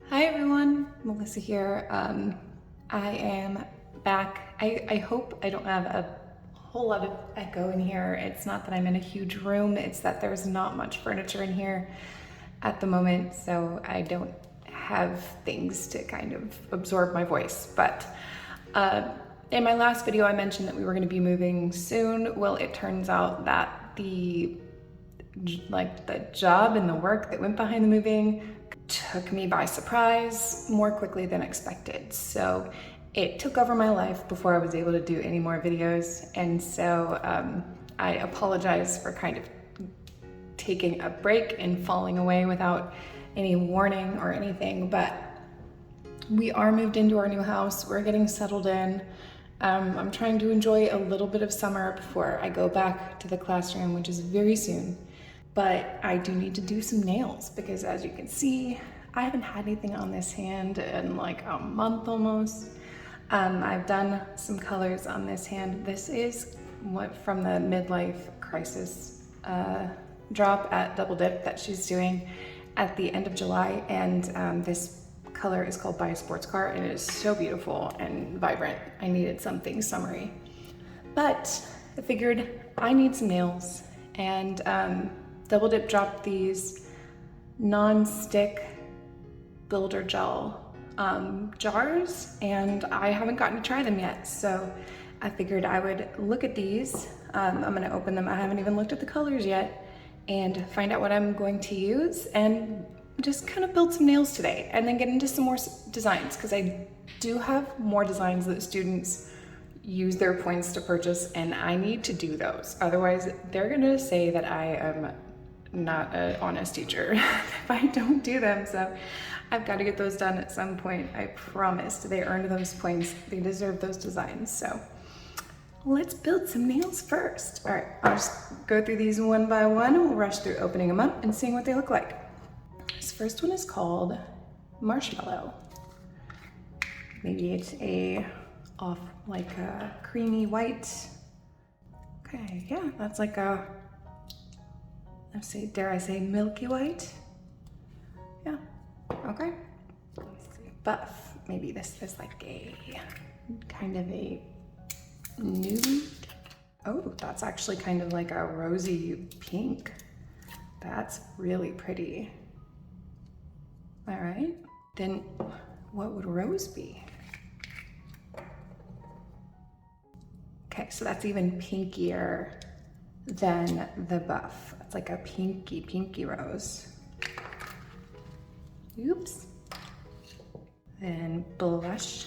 Hi everyone, Melissa here. I am back. I hope I don't have a whole lot of echo in here. It's not that I'm in a huge room, it's that there's not much furniture in here at the moment, so I don't have things to kind of absorb my voice. But in my last video, I mentioned that we were going to be moving soon. Well, it turns out that the job and the work that went behind the moving took me by surprise more quickly than expected. So it took over my life before I was able to do any more videos. And so I apologize for kind of taking a break and falling away without any warning or anything, but we are moved into our new house. We're getting settled in. I'm trying to enjoy a little bit of summer before I go back to the classroom, which is very soon. But I do need to do some nails because, as you can see, I haven't had anything on this hand in like a month almost. I've done some colors on this hand. This is what from the midlife crisis drop at Double Dip that she's doing at the end of July, and this color is called Buy a Sports Car, and it is so beautiful and vibrant. I needed something summery, but I figured I need some nails, and Double Dip dropped these non-stick builder gel jars, and I haven't gotten to try them yet, so I figured I would look at these. I'm gonna open them. I haven't even looked at the colors yet, and find out what I'm going to use, and just kind of build some nails today, and then get into some more designs, because I do have more designs that students use their points to purchase, and I need to do those. Otherwise, they're gonna say that I am not an honest teacher if I don't do them. So I've got to get those done at some point. I promised. They earned those points. They deserve those designs. So let's build some nails first. All right, I'll just go through these one by one, and we'll rush through opening them up and seeing what they look like. This first one is called Marshmallow. Maybe it's like a creamy white. Okay, yeah, that's like a, let's say, dare I say, milky white? Yeah, okay. Buff, maybe this is like a kind of a nude. Oh, that's actually kind of like a rosy pink. That's really pretty. All right, then what would rose be? Okay, so that's even pinkier than the buff. It's like a pinky rose. Oops. Then blush.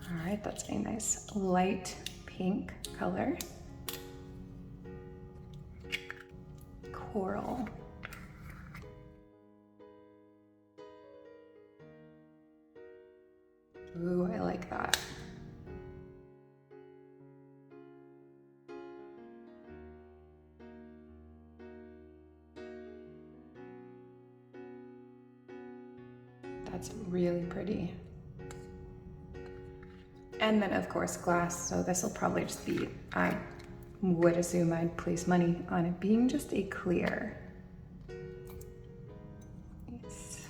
All right, that's a nice light pink color. Coral. Ooh, I like that. That's really pretty. And then of course glass, so this will probably just be, I would assume I'd place money on it being just a clear. Yes.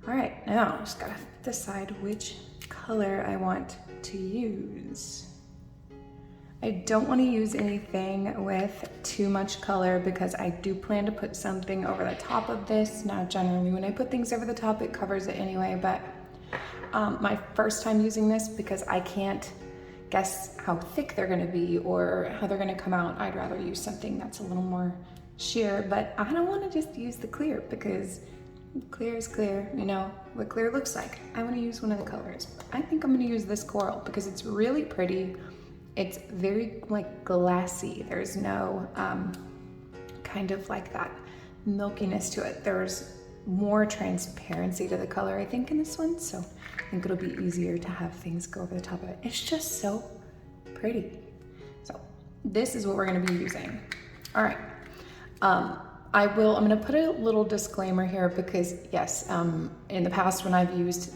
All right, now I just gotta decide which color I want to use. I don't want to use anything with too much color because I do plan to put something over the top of this. Now, generally when I put things over the top, it covers it anyway, but my first time using this, because I can't guess how thick they're gonna be or how they're gonna come out, I'd rather use something that's a little more sheer, but I don't want to just use the clear because clear is clear, you know what clear looks like. I want to use one of the colors. I think I'm going to use this coral because it's really pretty. It's very like glassy. There's no kind of like that milkiness to it. There's more transparency to the color, I think, in this one. So I think it'll be easier to have things go over the top of it. It's just so pretty. So this is what we're going to be using. All right. I'm going to put a little disclaimer here because yes, in the past when I've used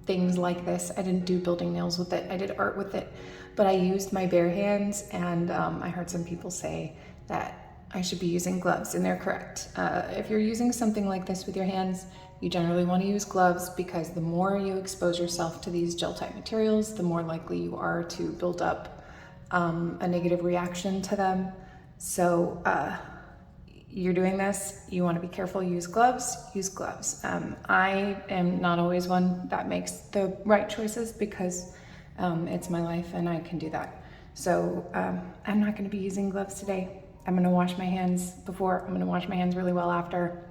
things like this, I didn't do building nails with it. I did art with it, but I used my bare hands, and I heard some people say that I should be using gloves, and they're correct. If you're using something like this with your hands, you generally want to use gloves because the more you expose yourself to these gel type materials, the more likely you are to build up a negative reaction to them. So you're doing this, you want to be careful, use gloves, use gloves. I am not always one that makes the right choices because it's my life and I can do that. So I'm not going to be using gloves today. I'm going to wash my hands before, I'm going to wash my hands really well after.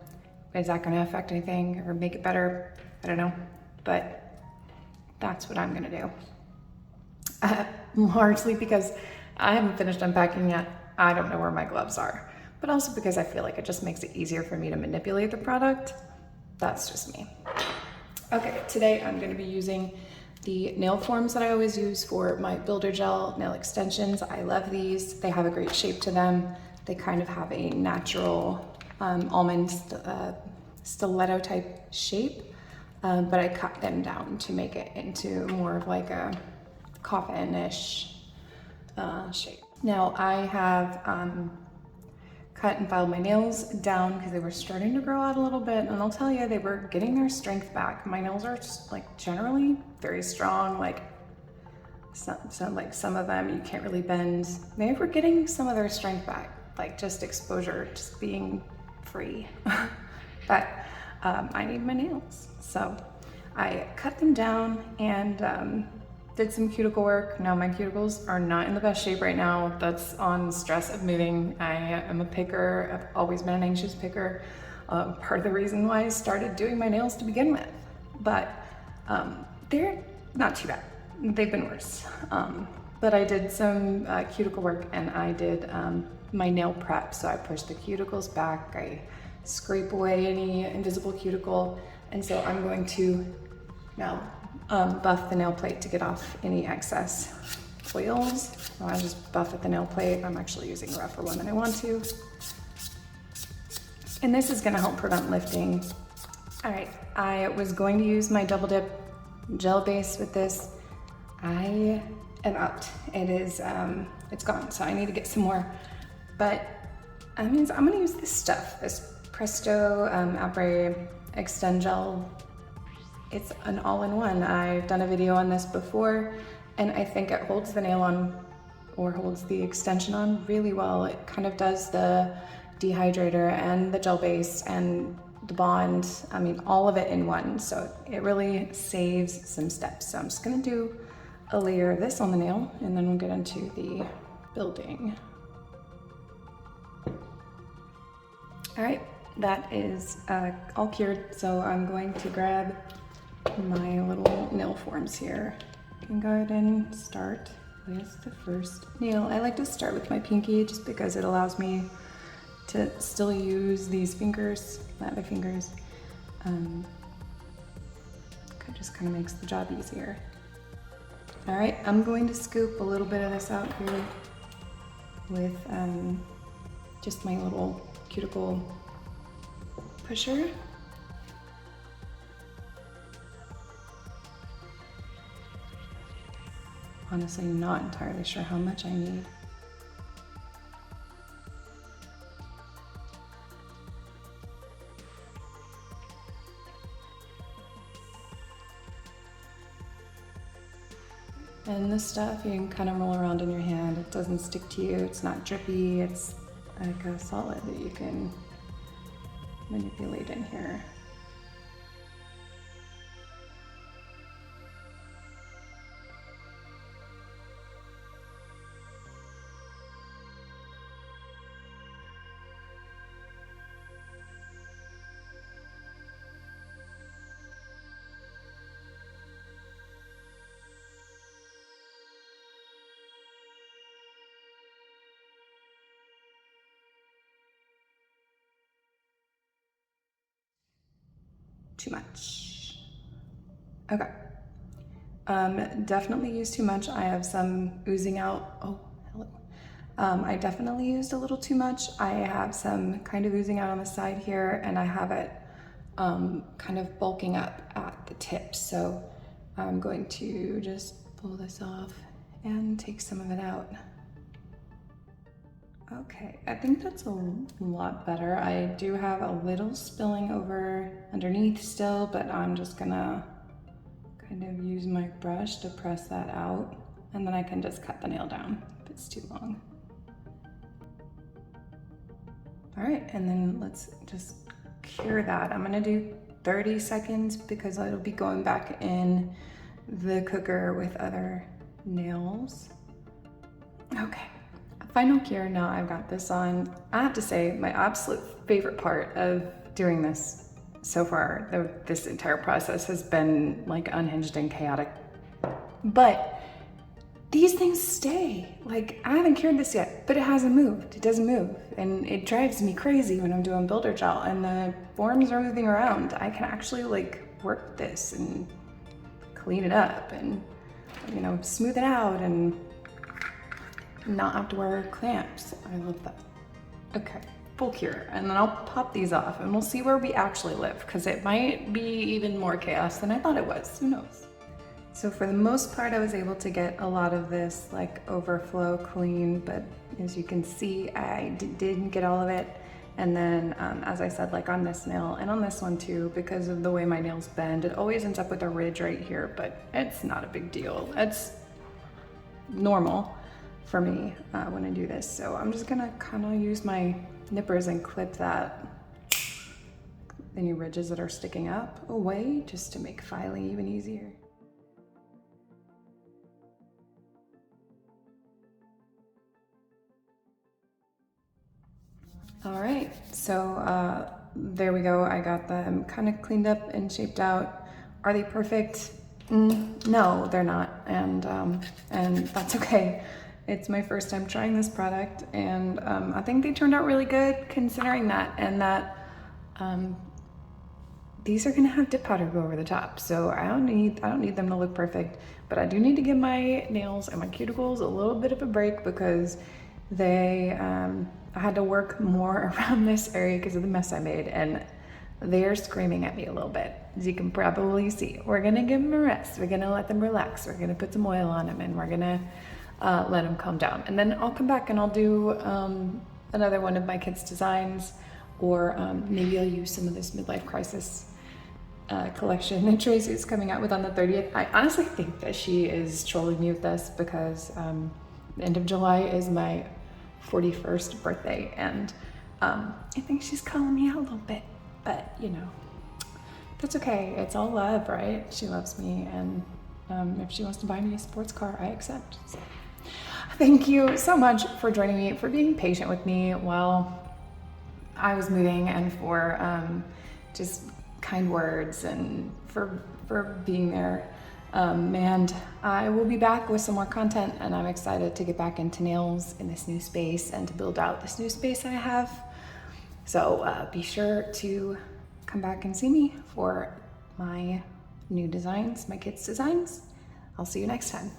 Is that going to affect anything or make it better? I don't know, but that's what I'm going to do. Largely because I haven't finished unpacking yet. I don't know where my gloves are, but also because I feel like it just makes it easier for me to manipulate the product. That's just me. Okay, today I'm going to be using the nail forms that I always use for my Builder Gel nail extensions. I love these. They have a great shape to them. They kind of have a natural almond stiletto type shape, but I cut them down to make it into more of like a coffin-ish shape. Now I have cut and filed my nails down because they were starting to grow out a little bit, and I'll tell you, they were getting their strength back. My nails are just, like, generally very strong, like some of them you can't really bend. They were getting some of their strength back, like just exposure, just being free. But I need my nails, so I cut them down and did some cuticle work. Now my cuticles are not in the best shape right now. That's on stress of moving. I am a picker. I've always been an anxious picker. Part of the reason why I started doing my nails to begin with. But they're not too bad. They've been worse. But I did some cuticle work and I did my nail prep. So I pushed the cuticles back. I scrape away any invisible cuticle. And so I'm going to now buff the nail plate to get off any excess oils. So I just buff at the nail plate. I'm actually using a rougher one than I want to. And this is gonna help prevent lifting. All right, I was going to use my Double Dip gel base with this. I am out. It is, it's gone, so I need to get some more. But that means I'm gonna use this stuff, this Presto Après Extend Gel. It's an all-in-one. I've done a video on this before, and I think it holds the nail on, or holds the extension on really well. It kind of does the dehydrator and the gel base and the bond, I mean, all of it in one. So it really saves some steps. So I'm just gonna do a layer of this on the nail, and then we'll get into the building. All right, that is all cured. So I'm going to grab my little nail forms here. I can go ahead and start with the first nail. I like to start with my pinky just because it allows me to still use these fingers, my other fingers. It just kind of makes the job easier. All right, I'm going to scoop a little bit of this out here with just my little cuticle pusher. Honestly, not entirely sure how much I need. And this stuff you can kind of roll around in your hand. It doesn't stick to you, it's not drippy, it's like a solid that you can manipulate in here. Too much. Okay. Definitely used too much. I have some oozing out. Oh, hello. I definitely used a little too much. I have some kind of oozing out on the side here, and I have it kind of bulking up at the tip. So I'm going to just pull this off and take some of it out. Okay, I think that's a lot better. I do have a little spilling over underneath still, but I'm just gonna kind of use my brush to press that out, and then I can just cut the nail down if it's too long. All right, and then let's just cure that. I'm gonna do 30 seconds because it'll be going back in the cooker with other nails. Okay, final cure. Now I've got this on. I have to say, my absolute favorite part of doing this so far, this entire process has been like unhinged and chaotic, but these things stay. Like, I haven't cured this yet, but it hasn't moved. It doesn't move. And it drives me crazy when I'm doing builder gel and the forms are moving around. I can actually like work this and clean it up and, you know, smooth it out and not have to wear clamps. I love that. Okay, full cure. And then I'll pop these off and we'll see where we actually live, because it might be even more chaos than I thought it was. Who knows? So for the most part, I was able to get a lot of this like overflow clean, but as you can see, I didn't get all of it. And then, as I said, like on this nail and on this one too, because of the way my nails bend, it always ends up with a ridge right here, but it's not a big deal. It's normal for me when I do this. So I'm just gonna kind of use my nippers and clip that, any ridges that are sticking up away, just to make filing even easier. All right, so there we go. I got them kind of cleaned up and shaped out. Are they perfect? No, they're not, and that's okay. It's my first time trying this product, and I think they turned out really good considering that, and that these are gonna have dip powder go over the top, so I don't need them to look perfect, but I do need to give my nails and my cuticles a little bit of a break because they I had to work more around this area because of the mess I made, and they're screaming at me a little bit, as you can probably see. We're gonna give them a rest. We're gonna let them relax. We're gonna put some oil on them, and we're gonna let them calm down. And then I'll come back and I'll do another one of my kids' designs, or maybe I'll use some of this midlife crisis collection that Tracy's coming out with on the 30th. I honestly think that she is trolling me with this because the end of July is my 41st birthday, and I think she's calling me out a little bit, but you know, that's okay. It's all love, right? She loves me, and if she wants to buy me a sports car, I accept. So, thank you so much for joining me, for being patient with me while I was moving, and for just kind words, and for being there. And I will be back with some more content, and I'm excited to get back into nails in this new space and to build out this new space I have. So be sure to come back and see me for my new designs, my kids' designs. I'll see you next time.